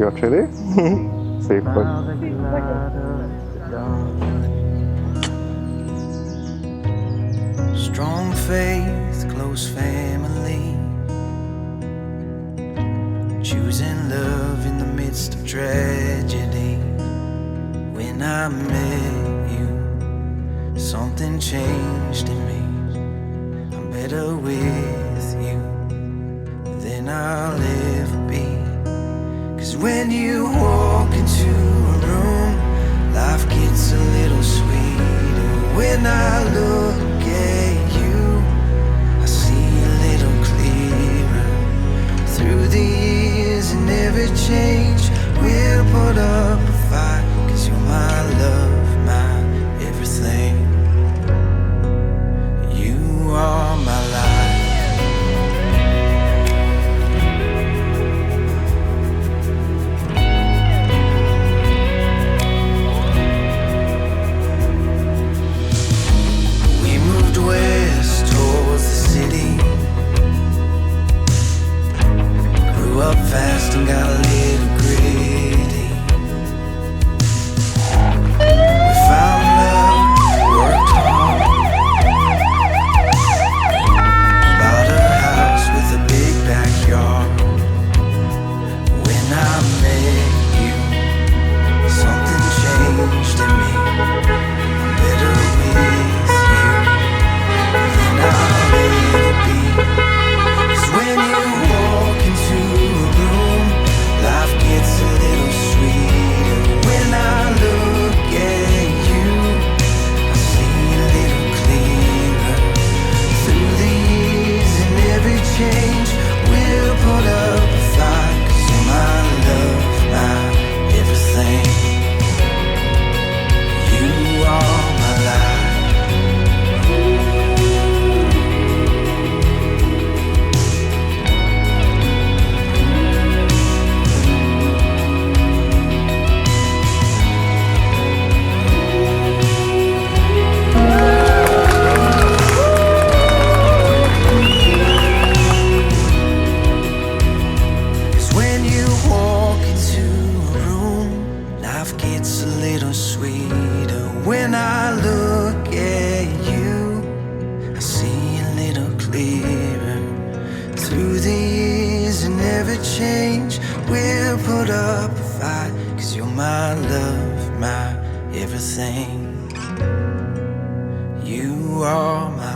Your Chili? Szép vagy. Strong faith, close family, choosing love in the midst of tragedy. When I met you, something changed in me. I'm better with you than I'll ever be. 'Cause when you walk into a room, life gets a little sweeter. When I look at you, I see a little clearer. Through the years and every change, we'll put up a fight. 'Cause you're my love, my everything. You are my life. We moved west towards the city, grew up fast and got a little gritty. We found love, worked hard, bought a house with a big backyard. When I met you, something changed in me. I'm better with you than I'll ever be. 'Cause when you walk into a room, life gets a little sweeter. When I look at you, I see a little clearer. Through the years and every change, we'll put up a fight. 'Cause you're my love, my everything. You are my life. When you walk into a room, life gets a little sweeter. When I look at you, I see a little clearer. Through the years and every change, we'll put up a fight. 'Cause you're my love, my everything. You are my